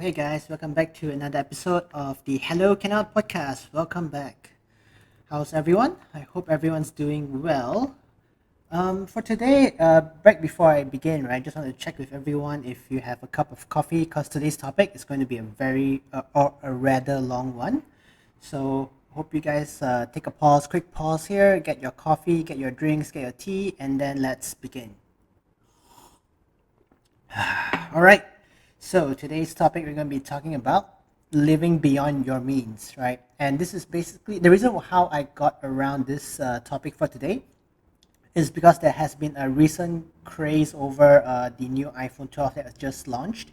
Hey guys, welcome back to another episode of the Hello Canal podcast. Welcome back. How's everyone? I hope everyone's doing well. For today, right before I begin, right, just want to check with everyone if you have a cup of coffee because today's topic is going to be a very or a rather long one. So hope you guys take a quick pause here, get your coffee, get your drinks, get your tea, and then let's begin. All right. So today's topic we're going to be talking about living beyond your means, right? And this is basically the reason how I got around this topic for today is because there has been a recent craze over the new iPhone 12 that was just launched,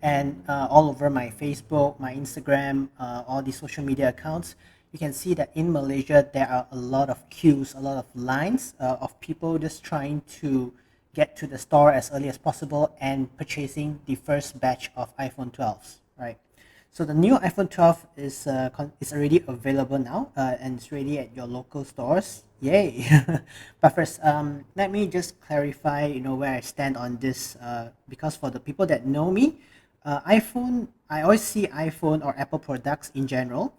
and all over my Facebook, my Instagram, all the social media accounts, you can see that in Malaysia there are a lot of queues, a lot of lines of people just trying to get to the store as early as possible and purchasing the first batch of iPhone 12s, right? So the new iPhone 12 is already available now, and it's ready at your local stores. Yay! But first, let me just clarify, where I stand on this. Because for the people that know me, iPhone, I always see iPhone or Apple products in general.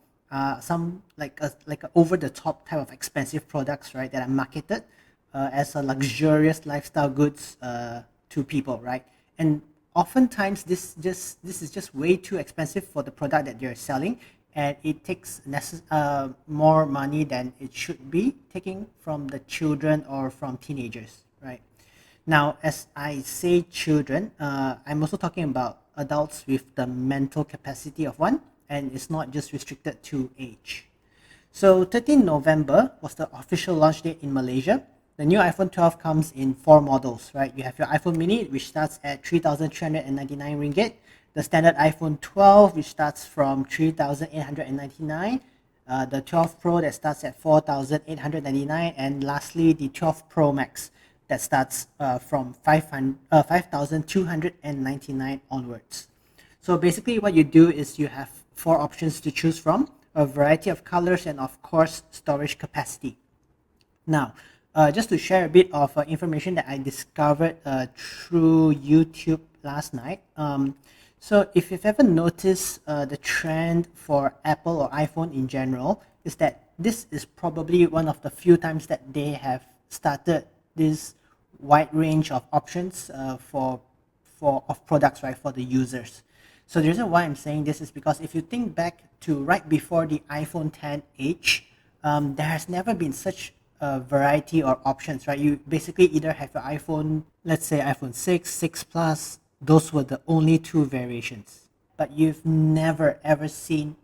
Some like a over the top type of expensive products, right? That are marketed as a luxurious lifestyle goods to people, right? And oftentimes this is just way too expensive for the product that you're selling, and it takes more money than it should be taking from the children or from teenagers, right? Now, as I say children, I'm also talking about adults with the mental capacity of one, and it's not just restricted to age. So 13 November was the official launch date in Malaysia. The new iPhone 12 comes in four models, right? You have your iPhone mini, which starts at 3,399 ringgit. The standard iPhone 12, which starts from 3,899. The 12 Pro that starts at 4,899. And lastly, the 12 Pro Max that starts from 5,299 onwards. So basically what you do is you have four options to choose from, a variety of colors, and of course storage capacity. Now, just to share a bit of information that I discovered through YouTube last night. So if you've ever noticed the trend for Apple or iPhone in general, is that this is probably one of the few times that they have started this wide range of options for of products, right, for the users. So the reason why I'm saying this is because if you think back to right before the iPhone 10 there has never been such a variety or options, right? You basically either have your iPhone, let's say iPhone 6, 6 Plus, those were the only two variations. But you've never ever seen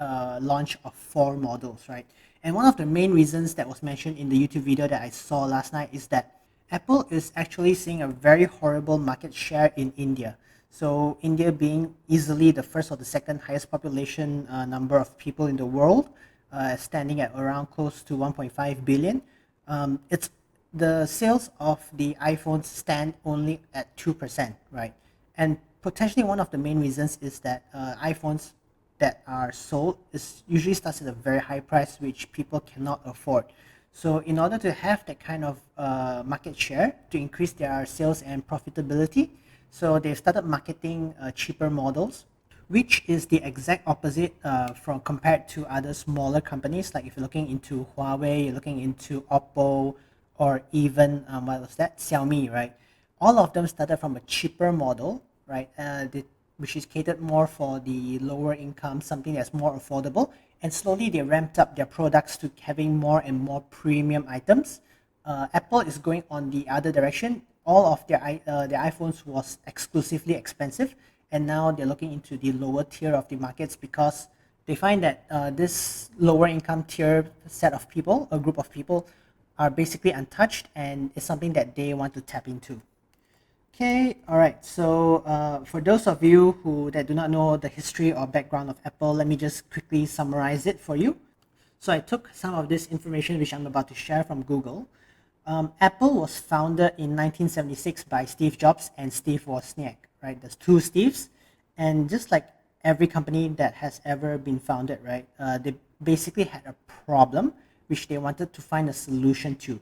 a launch of four models, right? And one of the main reasons that was mentioned in the YouTube video that I saw last night is that Apple is actually seeing a very horrible market share in India. So India being easily the first or the second highest population number of people in the world, standing at around close to 1.5 billion. It's the sales of the iPhones stand only at 2%, right? And potentially one of the main reasons is that iPhones that are sold is usually starts at a very high price, which people cannot afford. So in order to have that kind of market share to increase their sales and profitability, so they've started marketing cheaper models, which is the exact opposite from compared to other smaller companies. Like if you're looking into Huawei, you're looking into Oppo, or even what was that, Xiaomi, right? All of them started from a cheaper model, right? Which is catered more for the lower income, something that's more affordable. And slowly they ramped up their products to having more and more premium items. Apple is going on the other direction. All of their iPhones was exclusively expensive, and now they're looking into the lower tier of the markets because they find that this lower income tier set of people, a group of people, are basically untouched, and it's something that they want to tap into. Okay, all right. So for those of you who that do not know the history or background of Apple, let me just quickly summarize it for you. So I took some of this information which I'm about to share from Google. Apple was founded in 1976 by Steve Jobs and Steve Wozniak, right? There's two Steves, and just like every company that has ever been founded, right? They basically had a problem which they wanted to find a solution to.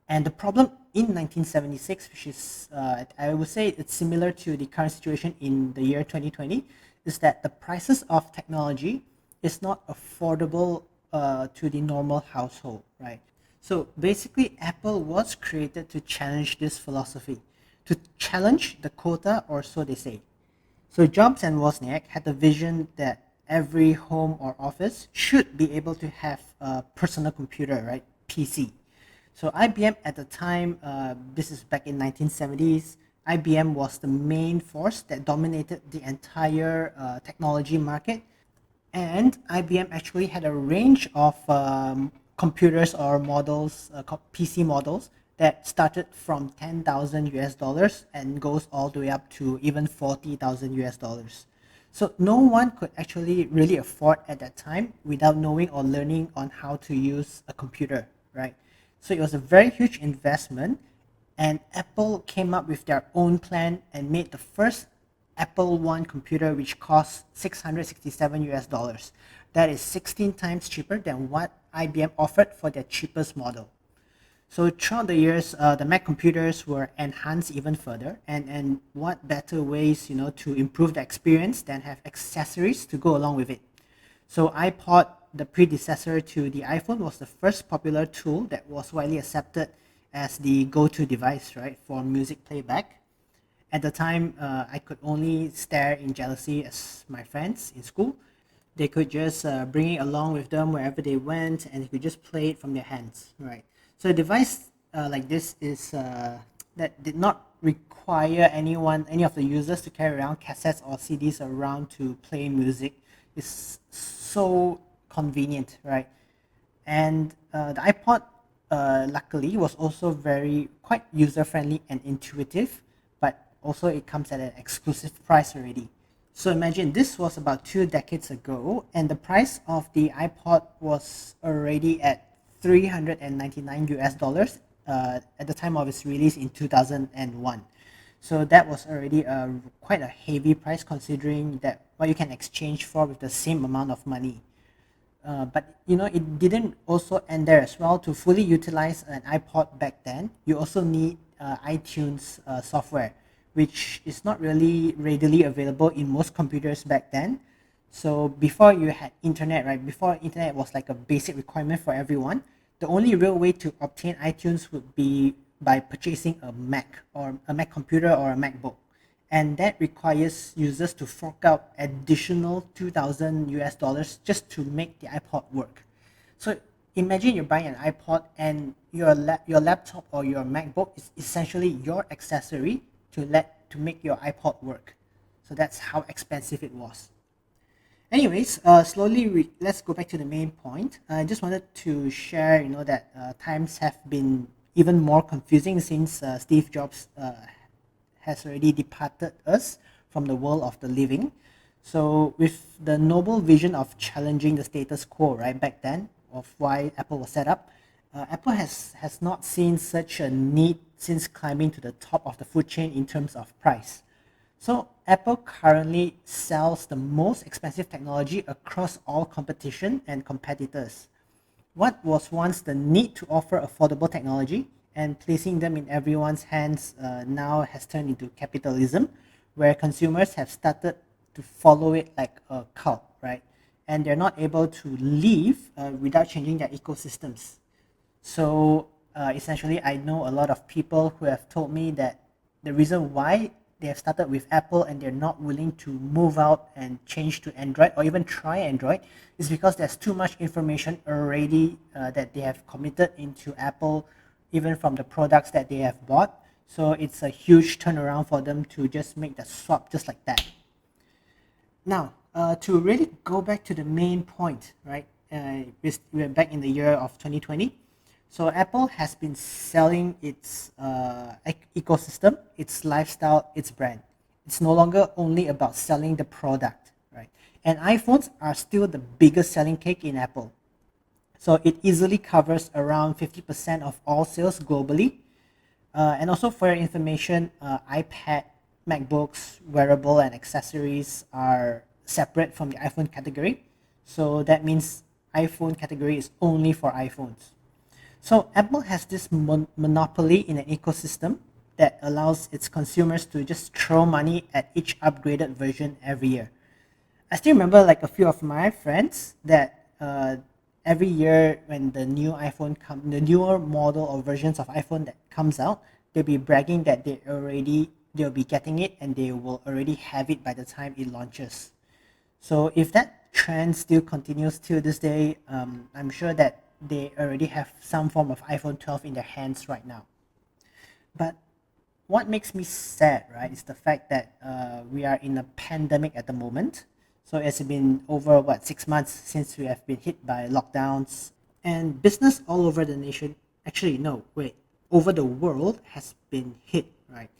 And the problem in 1976, which is, I would say it's similar to the current situation in the year 2020, is that the prices of technology is not affordable to the normal household, right? So basically, Apple was created to challenge this philosophy, to challenge the quota, or so they say. So Jobs and Wozniak had the vision that every home or office should be able to have a personal computer, right? PC. So IBM at the time, this is back in 1970s, IBM was the main force that dominated the entire technology market, and IBM actually had a range of computers or models, PC models that started from 10,000 US dollars and goes all the way up to even 40,000 US dollars. So no one could actually really afford at that time without knowing or learning on how to use a computer, right? So it was a very huge investment, and Apple came up with their own plan and made the first Apple One computer, which costs 667 US dollars. That is 16 times cheaper than what IBM offered for their cheapest model. So throughout the years, the Mac computers were enhanced even further, and what better ways, to improve the experience than have accessories to go along with it. So iPod, the predecessor to the iPhone, was the first popular tool that was widely accepted as the go-to device, right, for music playback. At the time, I could only stare in jealousy as my friends in school. They could just bring it along with them wherever they went, and they could just play it from their hands, right? So a device like this is that did not require any of the users to carry around cassettes or CDs around to play music. Is so convenient, right? And the iPod, luckily, was also very quite user friendly and intuitive, but also it comes at an exclusive price already. So imagine this was about 2 decades ago, and the price of the iPod was already at 399 US dollars at the time of its release in 2001. So that was already quite a heavy price considering that what you can exchange for with the same amount of money. But it didn't also end there as well. To fully utilize an iPod back then, you also need iTunes software, which is not really readily available in most computers back then. So before you had internet, right? Before internet was like a basic requirement for everyone. The only real way to obtain iTunes would be by purchasing a Mac or a Mac computer or a MacBook, and that requires users to fork out additional 2,000 US dollars just to make the iPod work. So imagine you're buying an iPod and your laptop or your MacBook is essentially your accessory to make your iPod work. So that's how expensive it was. Anyways, slowly let's go back to the main point. I just wanted to share, that times have been even more confusing since Steve Jobs has already departed us from the world of the living. So with the noble vision of challenging the status quo, right, back then, of why Apple was set up, Apple has not seen such a need since climbing to the top of the food chain in terms of price. So Apple currently sells the most expensive technology across all competition and competitors. What was once the need to offer affordable technology and placing them in everyone's hands now has turned into capitalism, where consumers have started to follow it like a cult, right? And they're not able to live without changing their ecosystems. So essentially, I know a lot of people who have told me that the reason why they have started with Apple and they're not willing to move out and change to Android or even try Android is because there's too much information already that they have committed into Apple, even from the products that they have bought. So it's a huge turnaround for them to just make the swap just like that. Now, to really go back to the main point, right? We're back in the year of 2020. So Apple has been selling its ecosystem, its lifestyle, its brand. It's no longer only about selling the product, right? And iPhones are still the biggest selling cake in Apple. So it easily covers around 50% of all sales globally. And also for your information, iPad, MacBooks, wearable and accessories are separate from the iPhone category. So that means iPhone category is only for iPhones. So Apple has this monopoly in an ecosystem that allows its consumers to just throw money at each upgraded version every year. I still remember like a few of my friends that every year when the new the newer model or versions of iPhone that comes out, they'll be bragging that they'll be getting it and they will already have it by the time it launches. So if that trend still continues till this day, I'm sure that they already have some form of iPhone 12 in their hands right now. But what makes me sad, right, is the fact that we are in a pandemic at the moment. So it's been over 6 months since we have been hit by lockdowns, and business all over the nation. Actually, no, wait, over the world has been hit, right?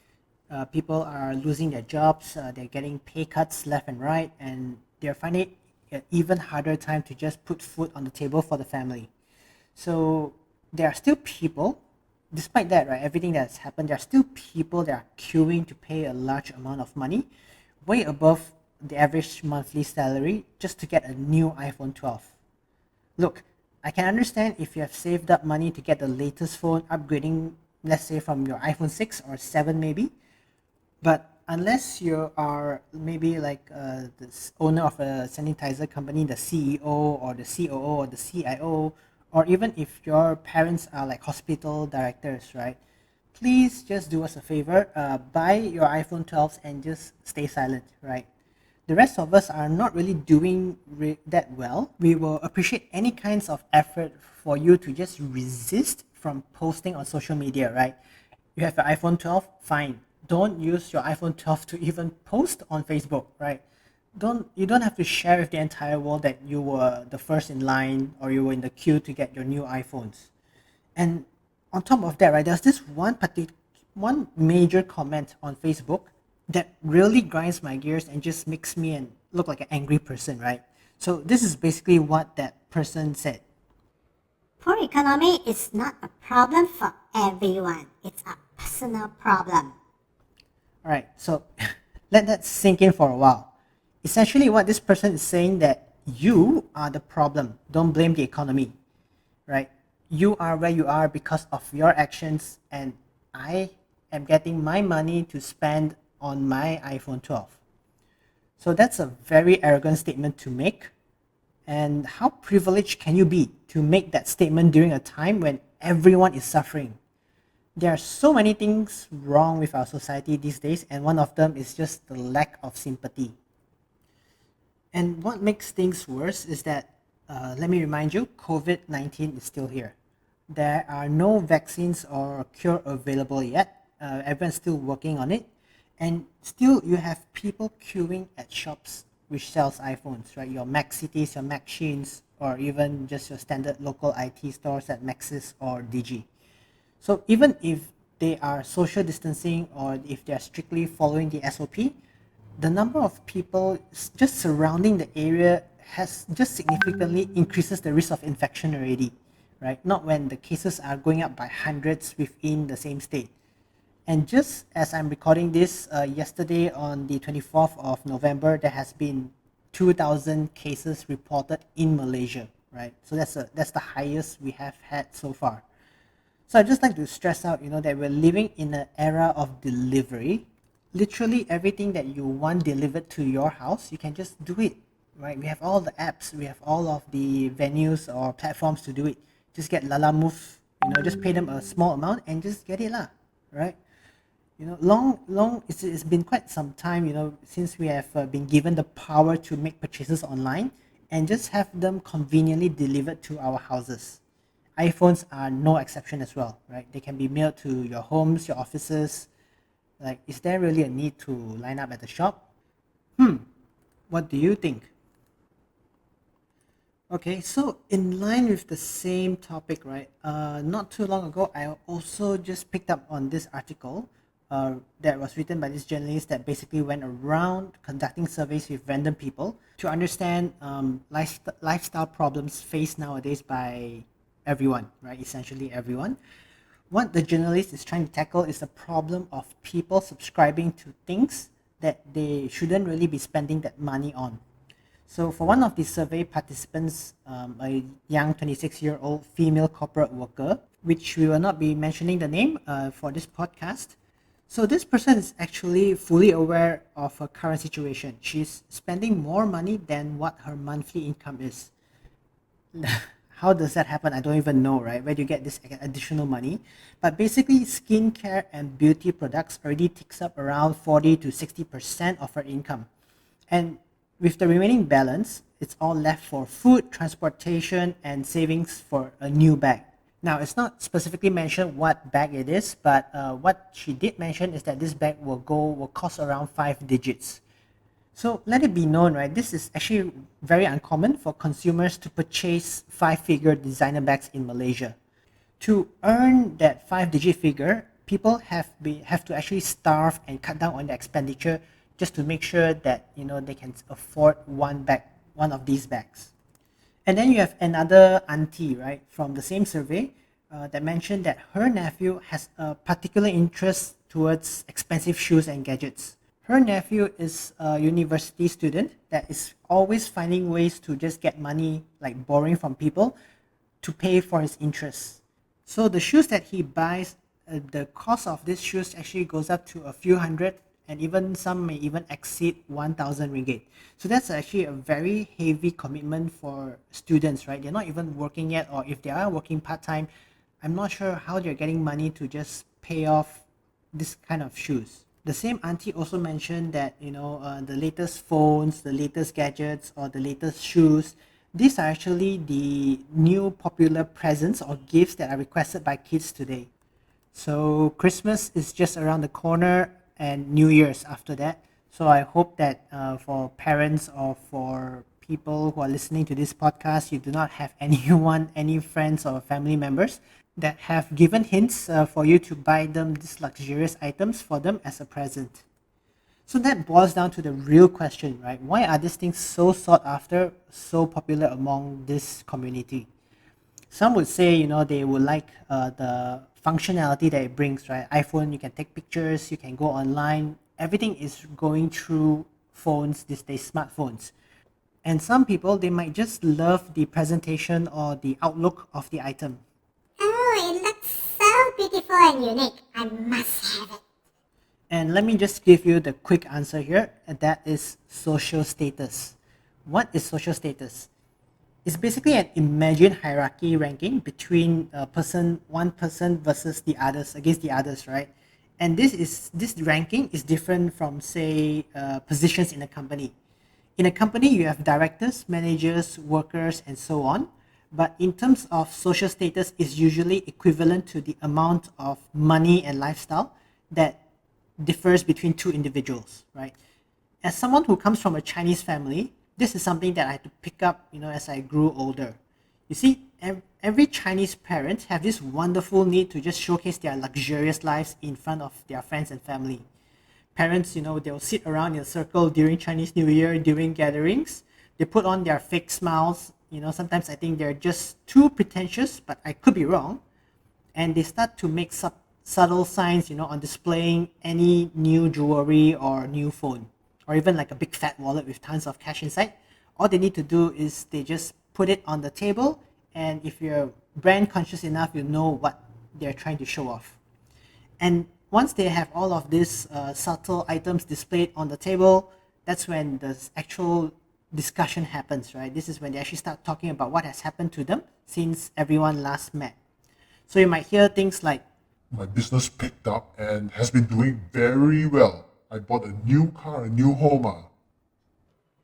People are losing their jobs. They're getting pay cuts left and right, and they're finding it an even harder time to just put food on the table for the family. So there are still people, despite that, right, everything that's happened, there are still people that are queuing to pay a large amount of money, way above the average monthly salary, just to get a new iPhone 12. Look, I can understand if you have saved up money to get the latest phone, upgrading, let's say from your iPhone 6 or 7 maybe, but unless you are maybe like the owner of a sanitizer company, the CEO or the COO or the CIO, or even if your parents are like hospital directors, right? Please just do us a favor, buy your iPhone 12s and just stay silent, right? The rest of us are not really doing that well. We will appreciate any kinds of effort for you to just resist from posting on social media, right? You have your iPhone 12, fine. Don't use your iPhone 12 to even post on Facebook, right? You don't have to share with the entire world that you were the first in line or you were in the queue to get your new iPhones. And on top of that, right, there's this one major comment on Facebook that really grinds my gears and just makes me look like an angry person, right? So this is basically what that person said. Poor economy is not a problem for everyone. It's a personal problem. All right, so let that sink in for a while. Essentially, what this person is saying that you are the problem. Don't blame the economy, right? You are where you are because of your actions, and I am getting my money to spend on my iPhone 12. So that's a very arrogant statement to make. And how privileged can you be to make that statement during a time when everyone is suffering? There are so many things wrong with our society these days, and one of them is just the lack of sympathy. And what makes things worse is that, let me remind you, COVID-19 is still here. There are no vaccines or cure available yet. Everyone's still working on it. And still, you have people queuing at shops which sells iPhones, right? Your Mac Cities, your Mac Sheens, or even just your standard local IT stores at Maxis or Digi. So even if they are social distancing or if they are strictly following the SOP, the number of people just surrounding the area has just significantly increases the risk of infection already, right? Not when the cases are going up by hundreds within the same state. And just as I'm recording this, yesterday on the 24th of November, there has been 2,000 cases reported in Malaysia, right? So that's the highest we have had so far. So I'd just like to stress out, that we're living in an era of delivery. Literally everything that you want delivered to your house, you can just do it, right? We have all the apps, we have all of the venues or platforms to do it. Just get Lala Move, just pay them a small amount and just get it lah, right? It's been quite some time, since we have been given the power to make purchases online and just have them conveniently delivered to our houses. iPhones are no exception as well, right? They can be mailed to your homes, your offices. Like, is there really a need to line up at the shop? What do you think? Okay, so in line with the same topic, right? Not too long ago, I also just picked up on this article that was written by this journalist that basically went around conducting surveys with random people to understand lifestyle problems faced nowadays by everyone, right? Essentially everyone. What the journalist is trying to tackle is the problem of people subscribing to things that they shouldn't really be spending that money on. So for one of the survey participants, a young 26-year-old female corporate worker, which we will not be mentioning the name for this podcast. So this person is actually fully aware of her current situation. She's spending more money than what her monthly income is. How does that happen? I don't even know, right? Where do you get this additional money? But basically, skincare and beauty products already takes up around 40 to 60% of her income. And with the remaining balance, it's all left for food, transportation, and savings for a new bag. Now, it's not specifically mentioned what bag it is, but what she did mention is that this bag will cost around 5 digits. So let it be known, right? This is actually very uncommon for consumers to purchase five-figure designer bags in Malaysia. To earn that five-digit figure, people have to actually starve and cut down on their expenditure just to make sure that they can afford one of these bags. And then you have another auntie, right, from the same survey that mentioned that her nephew has a particular interest towards expensive shoes and gadgets. Her nephew is a university student that is always finding ways to just get money, like borrowing from people, to pay for his interests. So the shoes that he buys, the cost of these shoes actually goes up to a few hundred, and even some may even exceed 1,000 ringgit. So that's actually a very heavy commitment for students, right? They're not even working yet, or if they are working part-time, I'm not sure how they're getting money to just pay off this kind of shoes. The same auntie also mentioned that the latest phones, the latest gadgets, or the latest shoes, these are actually the new popular presents or gifts that are requested by kids today. So Christmas is just around the corner, and New Year's after that. So I hope that for parents or for people who are listening to this podcast, you do not have anyone, any friends or family members that have given hints for you to buy them these luxurious items for them as a present. So that boils down to the real question, right? Why are these things so sought after, so popular among this community? Some would say, they would like the functionality that it brings, right? iPhone, you can take pictures, you can go online. Everything is going through phones these days, smartphones. And some people, they might just love the presentation or the outlook of the item. Oh, it looks so beautiful and unique. I must have it. And let me just give you the quick answer here, and that is social status. What is social status? It's basically an imagined hierarchy ranking between one person versus the others, against the others, right? And this ranking is different from, say, positions in a company. In a company, you have directors, managers, workers, and so on. But in terms of social status, is usually equivalent to the amount of money and lifestyle that differs between two individuals, right? As someone who comes from a Chinese family, this is something that I had to pick up, as I grew older. You see, every Chinese parent have this wonderful need to just showcase their luxurious lives in front of their friends and family. Parents, they'll sit around in a circle during Chinese New Year, during gatherings. They put on their fake smiles. Sometimes I think they're just too pretentious, but I could be wrong. And they start to make subtle signs, on displaying any new jewelry or new phone, or even like a big fat wallet with tons of cash inside. All they need to do is they just put it on the table, and if you're brand conscious enough, you know what they're trying to show off. And once they have all of these subtle items displayed on the table, that's when the actual discussion happens, right? This is when they actually start talking about what has happened to them since everyone last met. So you might hear things like, My business picked up and has been doing very well. I bought a new car, a new home.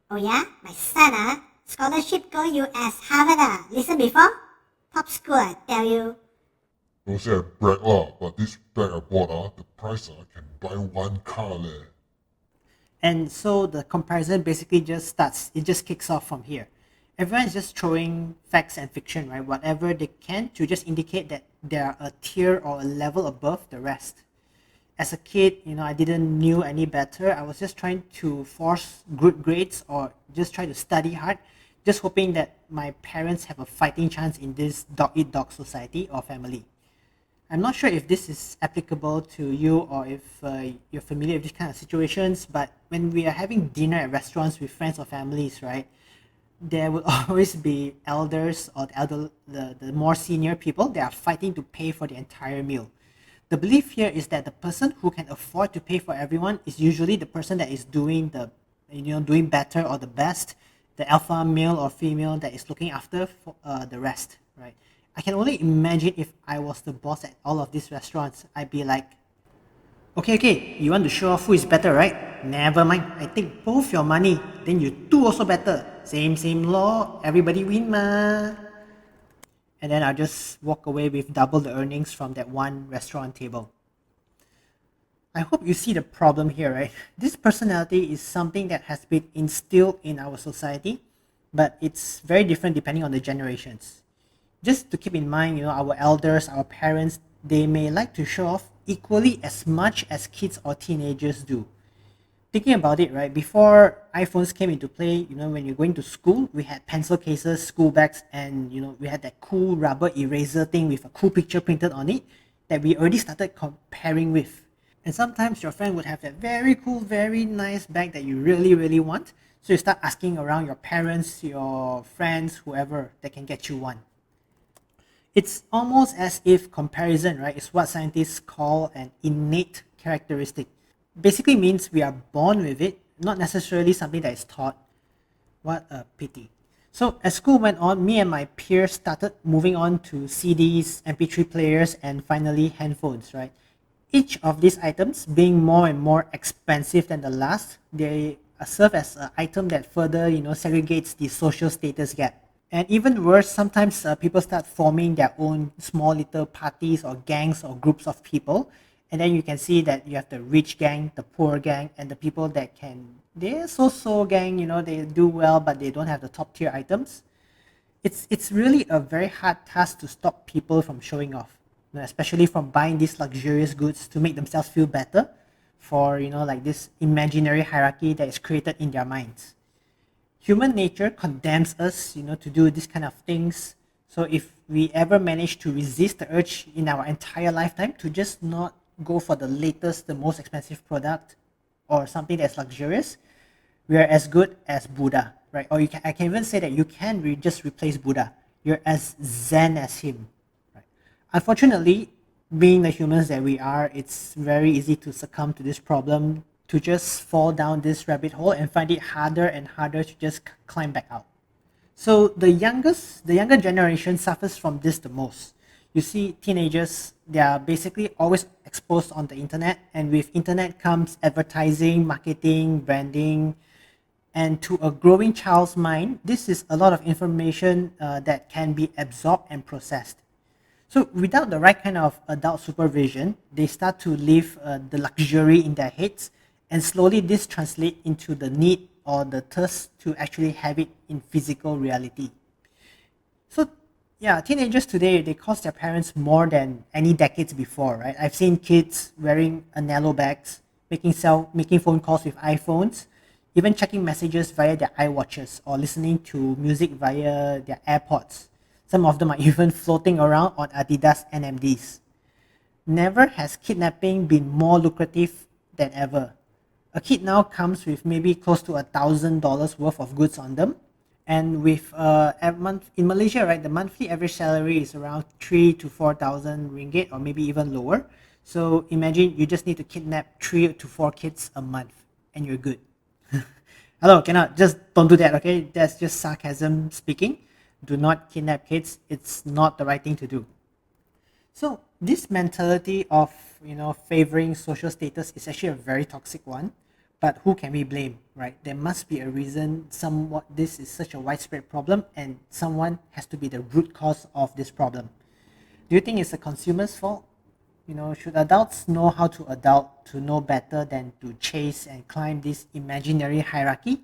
Oh yeah? My son, scholarship go US, Harvard, listen before? Top school, I tell you. Don't say I brag lah, but this bag I bought, the price I can buy one car leh. and so the comparison basically just starts, it just kicks off from here. Everyone is just throwing facts and fiction, right? Whatever they can to just indicate that they are a tier or a level above the rest. As a kid, I didn't knew any better. I was just trying to force good grades or just try to study hard, just hoping that my parents have a fighting chance in this dog eat dog society or family. I'm not sure if this is applicable to you or if you're familiar with these kind of situations, but when we are having dinner at restaurants with friends or families, right, there will always be elders or the more senior people that are fighting to pay for the entire meal. The belief here is that the person who can afford to pay for everyone is usually the person that is doing doing better or the best, the alpha male or female that is looking after for, the rest, right? I can only imagine if I was the boss at all of these restaurants. I'd be like, okay, you want to show off who is better, right? Never mind, I take both your money, then you do also better. Same law, everybody win ma. And then I'll just walk away with double the earnings from that one restaurant table. I hope you see the problem here, right? This personality is something that has been instilled in our society, but it's very different depending on the generations. Just to keep in mind, our elders, our parents, they may like to show off equally as much as kids or teenagers do. Thinking about it, right, before iPhones came into play, when you're going to school, we had pencil cases, school bags, and we had that cool rubber eraser thing with a cool picture printed on it that we already started comparing with. And sometimes your friend would have that very cool, very nice bag that you really, really want. So you start asking around your parents, your friends, whoever that can get you one. It's almost as if comparison, right, is what scientists call an innate characteristic. Basically means we are born with it, not necessarily something that is taught. What a pity. So as school went on, me and my peers started moving on to CDs, MP3 players, and finally handphones, right? Each of these items being more and more expensive than the last, they serve as an item that further, segregates the social status gap. And even worse, sometimes people start forming their own small little parties or gangs or groups of people. And then you can see that you have the rich gang, the poor gang, and the people that they're so gang, they do well, but they don't have the top tier items. It's really a very hard task to stop people from showing off, especially from buying these luxurious goods to make themselves feel better for, like this imaginary hierarchy that is created in their minds. Human nature condemns us, to do this kind of things. So if we ever manage to resist the urge in our entire lifetime to just not go for the latest, the most expensive product or something that's luxurious, we are as good as Buddha, right? Or I can even say that you can just replace Buddha. You're as zen as him, right? Unfortunately, being the humans that we are, it's very easy to succumb to this problem, to just fall down this rabbit hole and find it harder and harder to just climb back out. So the younger generation suffers from this the most. You see, teenagers, they are basically always exposed on the internet, and with internet comes advertising, marketing, branding, and to a growing child's mind, this is a lot of information that can be absorbed and processed. So without the right kind of adult supervision, they start to live the luxury in their heads, and slowly this translates into the need or the thirst to actually have it in physical reality. So yeah, teenagers today, they cost their parents more than any decades before, right? I've seen kids wearing Anello bags, making phone calls with iPhones, even checking messages via their iWatches or listening to music via their AirPods. Some of them are even floating around on Adidas NMDs. Never has kidnapping been more lucrative than ever. A kid now comes with maybe close to $1,000 worth of goods on them. And with a month in Malaysia, right, the monthly average salary is around 3 to 4,000 ringgit or maybe even lower. So imagine you just need to kidnap 3 to 4 kids a month and you're good. Hello, don't do that, okay? That's just sarcasm speaking. Do not kidnap kids. It's not the right thing to do. So this mentality of, favoring social status is actually a very toxic one. But who can we blame, right? There must be a reason this is such a widespread problem, and someone has to be the root cause of this problem. Do you think it's the consumer's fault? Should adults know how to adult to know better than to chase and climb this imaginary hierarchy?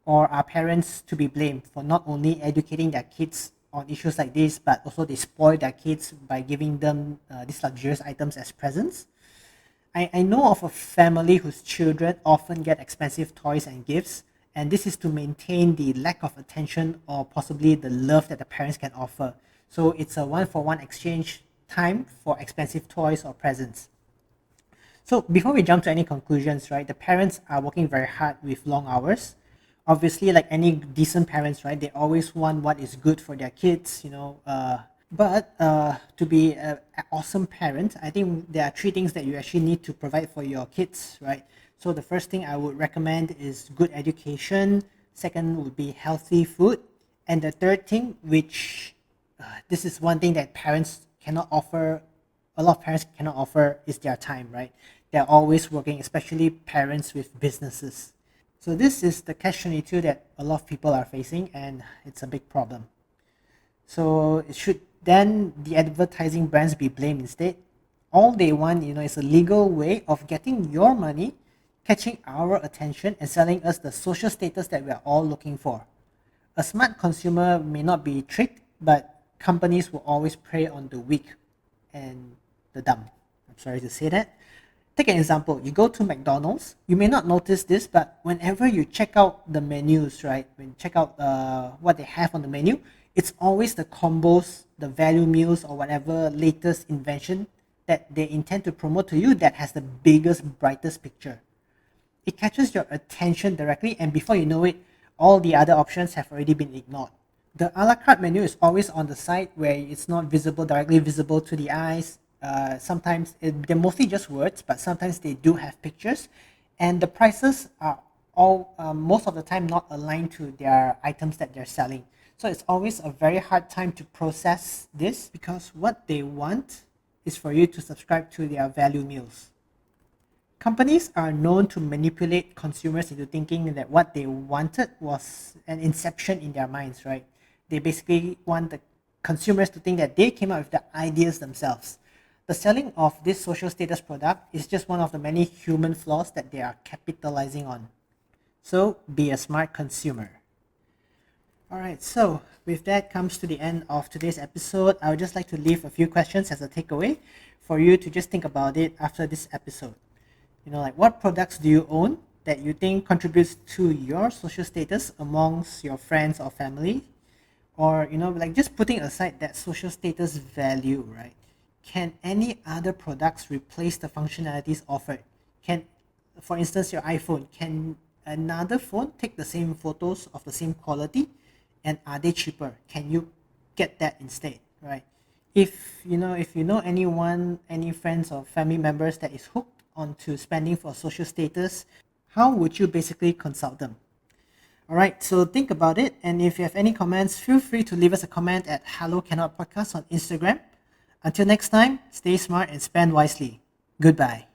Or are parents to be blamed for not only educating their kids on issues like this, but also they spoil their kids by giving them these luxurious items as presents? I know of a family whose children often get expensive toys and gifts, and this is to maintain the lack of attention or possibly the love that the parents can offer. So it's a one-for-one exchange time for expensive toys or presents. So before we jump to any conclusions, right, the parents are working very hard with long hours. Obviously, like any decent parents, right, they always want what is good for their kids, But to be an awesome parent, I think there are three things that you actually need to provide for your kids, right? So the first thing I would recommend is good education. Second would be healthy food. And the third thing, which this is one thing that parents cannot offer, a lot of parents cannot offer, is their time, right? They're always working, especially parents with businesses. So this is the catch-22 that a lot of people are facing, and it's a big problem. So it should then the advertising brands be blamed instead? All they want, is a legal way of getting your money, catching our attention, and selling us the social status that we are all looking for. A smart consumer may not be tricked, but companies will always prey on the weak and the dumb. I'm sorry to say that. Take an example. You go to McDonald's. You may not notice this, but whenever you check out the menus, right? When you check out what they have on the menu, it's always the combos, the value meals, or whatever latest invention that they intend to promote to you that has the biggest, brightest picture. It catches your attention directly, and before you know it, all the other options have already been ignored. The a la carte menu is always on the side where it's not directly visible to the eyes. Sometimes they're mostly just words, but sometimes they do have pictures, and the prices are all most of the time not aligned to their items that they're selling. So it's always a very hard time to process this because what they want is for you to subscribe to their value meals. Companies are known to manipulate consumers into thinking that what they wanted was an inception in their minds, right? They basically want the consumers to think that they came up with the ideas themselves. The selling of this social status product is just one of the many human flaws that they are capitalizing on. So be a smart consumer. Alright, so with that comes to the end of today's episode. I would just like to leave a few questions as a takeaway for you to just think about it after this episode. Like what products do you own that you think contributes to your social status amongst your friends or family? Or, like just putting aside that social status value, right? Can any other products replace the functionalities offered? For instance, your iPhone, can another phone take the same photos of the same quality? And are they cheaper? Can you get that instead, right? If you know anyone, any friends or family members that is hooked onto spending for social status, how would you basically consult them? Alright, so think about it, and if you have any comments, feel free to leave us a comment at Hello Cannot Podcast on Instagram. Until next time, stay smart and spend wisely. Goodbye.